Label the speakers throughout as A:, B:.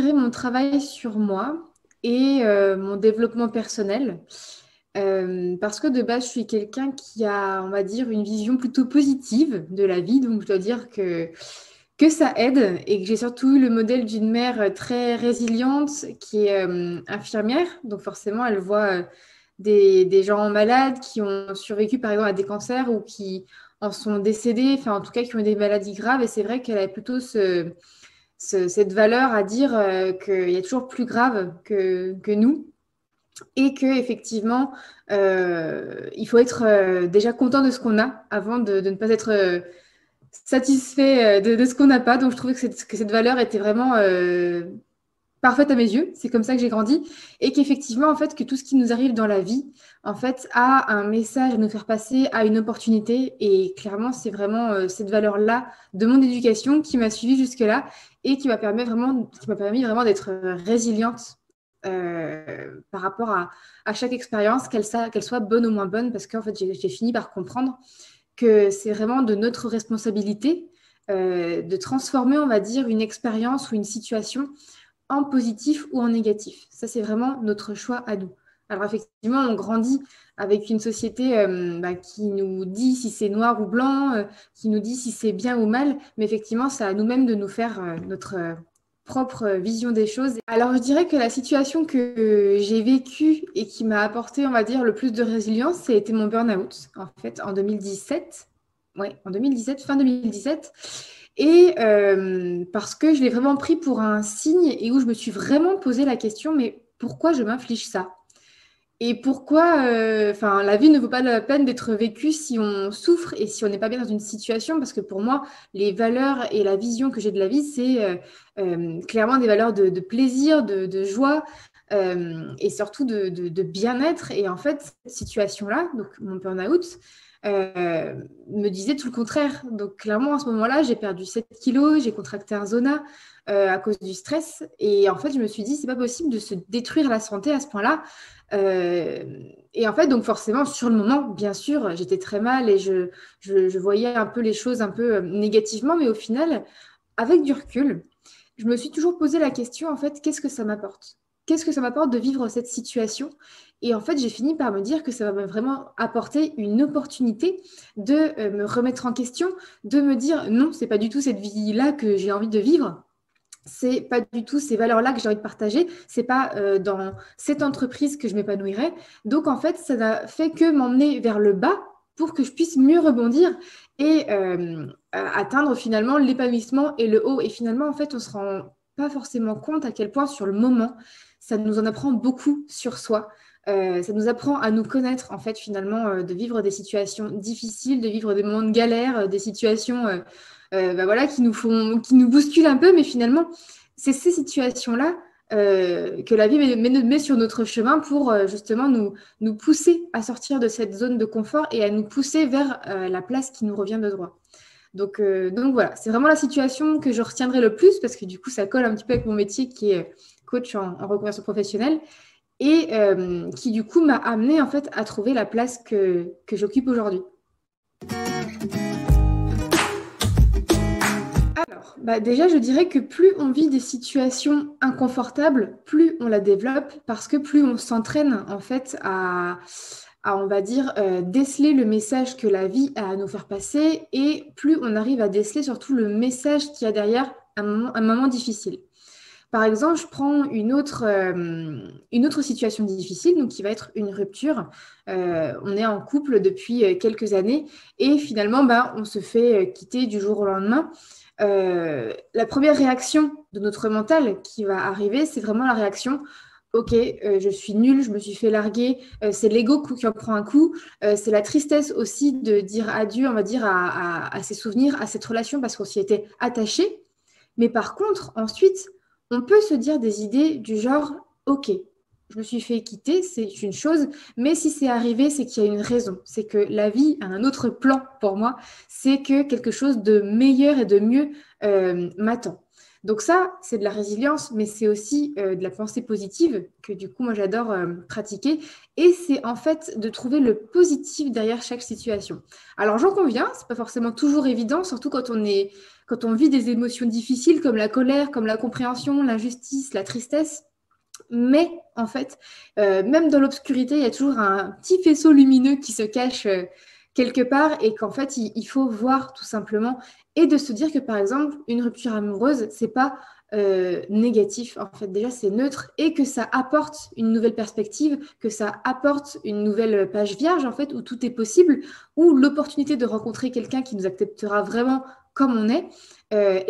A: accélérer mon travail sur moi et mon développement personnel. Parce que de base, je suis quelqu'un qui a, on va dire, une vision plutôt positive de la vie. Donc, je dois dire que ça aide et que j'ai surtout eu le modèle d'une mère très résiliente qui est infirmière. Donc, forcément, elle voit des gens malades qui ont survécu, par exemple, à des cancers ou qui en sont décédés, enfin, en tout cas, qui ont des maladies graves. Et c'est vrai qu'elle a plutôt cette valeur à dire qu'il y a toujours plus grave que nous et que effectivement il faut être déjà content de ce qu'on a avant de ne pas être satisfait de ce qu'on n'a pas. Donc je trouvais que cette valeur était vraiment parfaite à mes yeux. C'est comme ça que j'ai grandi et qu'effectivement en fait que tout ce qui nous arrive dans la vie en fait a un message à nous faire passer, à une opportunité et clairement c'est vraiment cette valeur-là de mon éducation qui m'a suivie jusque-là et qui m'a permis vraiment d'être résiliente par rapport à chaque expérience, qu'elle soit bonne ou moins bonne, parce qu'en fait, j'ai fini par comprendre que c'est vraiment de notre responsabilité de transformer, on va dire, une expérience ou une situation en positif ou en négatif. Ça, c'est vraiment notre choix à nous. Alors effectivement, on grandit avec une société qui nous dit si c'est noir ou blanc, qui nous dit si c'est bien ou mal, mais effectivement, c'est à nous-mêmes de nous faire notre propre vision des choses. Alors je dirais que la situation que j'ai vécue et qui m'a apporté, on va dire, le plus de résilience, ça a été mon burn-out, en fait, en 2017. Ouais, en 2017, fin 2017. Et parce que je l'ai vraiment pris pour un signe et où je me suis vraiment posé la question, mais pourquoi je m'inflige ça? Et pourquoi, enfin, la vie ne vaut pas la peine d'être vécue si on souffre et si on n'est pas bien dans une situation? Parce que pour moi, les valeurs et la vision que j'ai de la vie, c'est clairement des valeurs de plaisir, de joie et surtout de bien-être. Et en fait, cette situation-là, donc mon burn-out, me disait tout le contraire. Donc clairement, à ce moment-là, j'ai perdu 7 kilos, j'ai contracté un zona à cause du stress. Et en fait, je me suis dit, c'est pas possible de se détruire la santé à ce point-là. Euh, et en fait, donc forcément, sur le moment, bien sûr, j'étais très mal et je voyais un peu les choses un peu négativement, mais au final, avec du recul, je me suis toujours posé la question, en fait, qu'est-ce que ça m'apporte? Qu'est-ce que ça m'apporte de vivre cette situation? Et en fait, j'ai fini par me dire que ça m'a vraiment apporté une opportunité de me remettre en question, de me dire non, c'est pas du tout cette vie-là que j'ai envie de vivre. C'est pas du tout ces valeurs-là que j'ai envie de partager. C'est pas dans cette entreprise que je m'épanouirais. Donc en fait, ça n'a fait que m'emmener vers le bas pour que je puisse mieux rebondir et atteindre finalement l'épanouissement et le haut. Et finalement, en fait, on se rend pas forcément compte à quel point sur le moment, ça nous en apprend beaucoup sur soi. Ça nous apprend à nous connaître, en fait, finalement, de vivre des situations difficiles, de vivre des moments de galère, des situations voilà, qui nous bousculent un peu, mais finalement, c'est ces situations-là que la vie met sur notre chemin pour justement nous pousser à sortir de cette zone de confort et à nous pousser vers la place qui nous revient de droit. Donc voilà, c'est vraiment la situation que je retiendrai le plus parce que du coup, ça colle un petit peu avec mon métier qui est coach en reconversion professionnelle et qui du coup m'a amené en fait à trouver la place que j'occupe aujourd'hui. Alors, bah déjà, je dirais que plus on vit des situations inconfortables, plus on la développe parce que plus on s'entraîne en fait on va dire, déceler le message que la vie a à nous faire passer et plus on arrive à déceler surtout le message qu'il y a derrière un moment difficile. Par exemple, je prends une autre situation difficile, donc qui va être une rupture. On est en couple depuis quelques années et finalement, bah, on se fait quitter du jour au lendemain. La première réaction de notre mental qui va arriver, c'est vraiment la réaction. Ok, je suis nulle, je me suis fait larguer, c'est l'ego qui en prend un coup, c'est la tristesse aussi de dire adieu, on va dire, à ses souvenirs, à cette relation parce qu'on s'y était attaché. Mais par contre, ensuite, on peut se dire des idées du genre, ok, je me suis fait quitter, c'est une chose, mais si c'est arrivé, c'est qu'il y a une raison. C'est que la vie a un autre plan pour moi, c'est que quelque chose de meilleur et de mieux m'attend. Donc ça, c'est de la résilience, mais c'est aussi de la pensée positive que du coup, moi, j'adore pratiquer. Et c'est en fait de trouver le positif derrière chaque situation. Alors, j'en conviens, c'est pas forcément toujours évident, surtout quand on vit des émotions difficiles comme la colère, comme la compréhension, l'injustice, la tristesse. Mais en fait, même dans l'obscurité, il y a toujours un petit faisceau lumineux qui se cache quelque part et qu'en fait, il faut voir tout simplement et de se dire que par exemple, une rupture amoureuse, c'est pas négatif. En fait, déjà, c'est neutre et que ça apporte une nouvelle perspective, que ça apporte une nouvelle page vierge en fait où tout est possible, où l'opportunité de rencontrer quelqu'un qui nous acceptera vraiment comme on est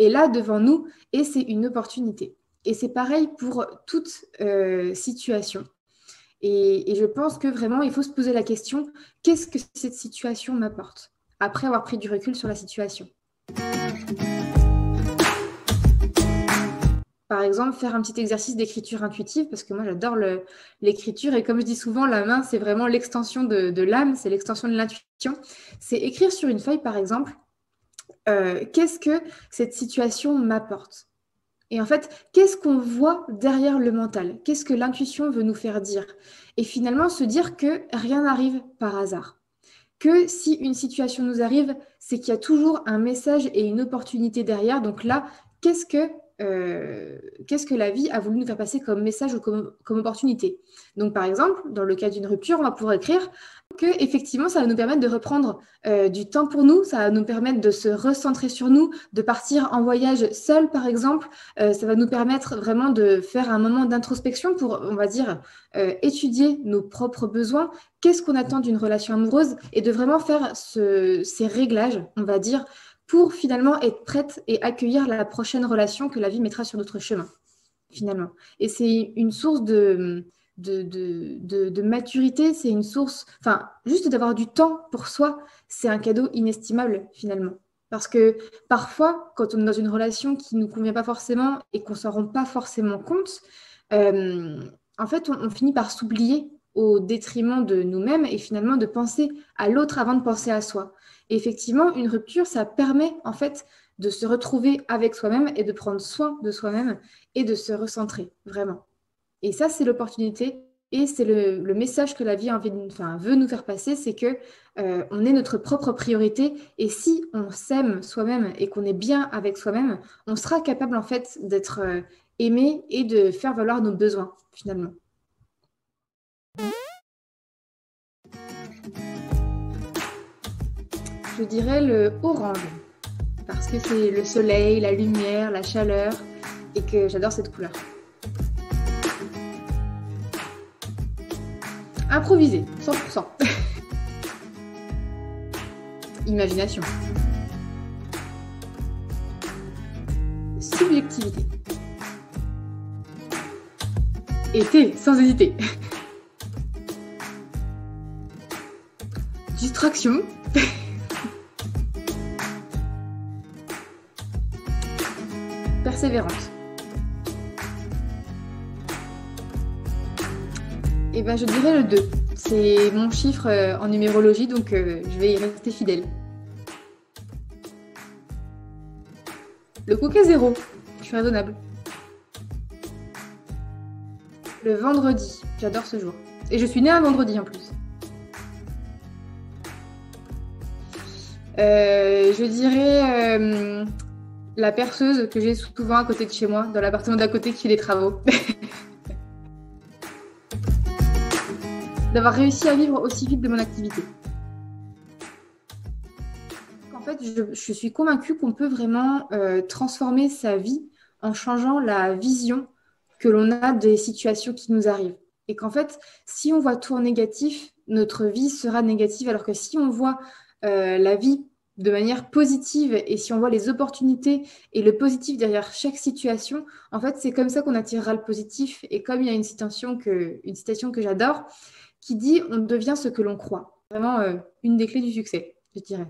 A: là devant nous et c'est une opportunité. Et c'est pareil pour toute situation. Et je pense que vraiment, il faut se poser la question, qu'est-ce que cette situation m'apporte après avoir pris du recul sur la situation? Par exemple, faire un petit exercice d'écriture intuitive, parce que moi, j'adore l'écriture. Et comme je dis souvent, la main, c'est vraiment l'extension de l'âme, c'est l'extension de l'intuition. C'est écrire sur une feuille, par exemple, qu'est-ce que cette situation m'apporte? Et en fait, qu'est-ce qu'on voit derrière le mental? Qu'est-ce que l'intuition veut nous faire dire? Et finalement, se dire que rien n'arrive par hasard. Que si une situation nous arrive, c'est qu'il y a toujours un message et une opportunité derrière. Donc là, qu'est-ce que la vie a voulu nous faire passer comme message ou comme opportunité? Donc par exemple, dans le cas d'une rupture, on va pouvoir écrire que effectivement, ça va nous permettre de reprendre du temps pour nous, ça va nous permettre de se recentrer sur nous, de partir en voyage seul, par exemple. Ça va nous permettre vraiment de faire un moment d'introspection pour, on va dire, étudier nos propres besoins. Qu'est-ce qu'on attend d'une relation amoureuse et de vraiment faire ces réglages, on va dire, pour finalement être prête et accueillir la prochaine relation que la vie mettra sur notre chemin, finalement. Et c'est une source de maturité, c'est une source, enfin, juste d'avoir du temps pour soi, c'est un cadeau inestimable, finalement. Parce que parfois, quand on est dans une relation qui ne nous convient pas forcément et qu'on ne s'en rend pas forcément compte, en fait, on finit par s'oublier au détriment de nous-mêmes et finalement de penser à l'autre avant de penser à soi. Et effectivement, une rupture, ça permet en fait de se retrouver avec soi-même et de prendre soin de soi-même et de se recentrer, vraiment. Et ça, c'est l'opportunité et c'est le message que la vie veut nous faire passer, c'est que on est notre propre priorité et si on s'aime soi-même et qu'on est bien avec soi-même, on sera capable en fait d'être aimé et de faire valoir nos besoins, finalement. Je dirais le orange, parce que c'est le soleil, la lumière, la chaleur, et que j'adore cette couleur. Improviser, 100%. Imagination. Subjectivité. Été, sans hésiter. Distraction. Persévérante. Et ben, je dirais le 2. C'est mon chiffre en numérologie, donc je vais y rester fidèle. Le coquet 0. Je suis raisonnable. Le vendredi. J'adore ce jour. Et je suis née un vendredi en plus. Je dirais la perceuse que j'ai souvent à côté de chez moi, dans l'appartement d'à côté qui fait des travaux. D'avoir réussi à vivre aussi vite de mon activité. En fait, je suis convaincue qu'on peut vraiment transformer sa vie en changeant la vision que l'on a des situations qui nous arrivent. Et qu'en fait, si on voit tout en négatif, notre vie sera négative, alors que si on voit la vie de manière positive et si on voit les opportunités et le positif derrière chaque situation, en fait, c'est comme ça qu'on attirera le positif. Et comme il y a une citation que j'adore, qui dit « on devient ce que l'on croit ». Vraiment une des clés du succès, je dirais.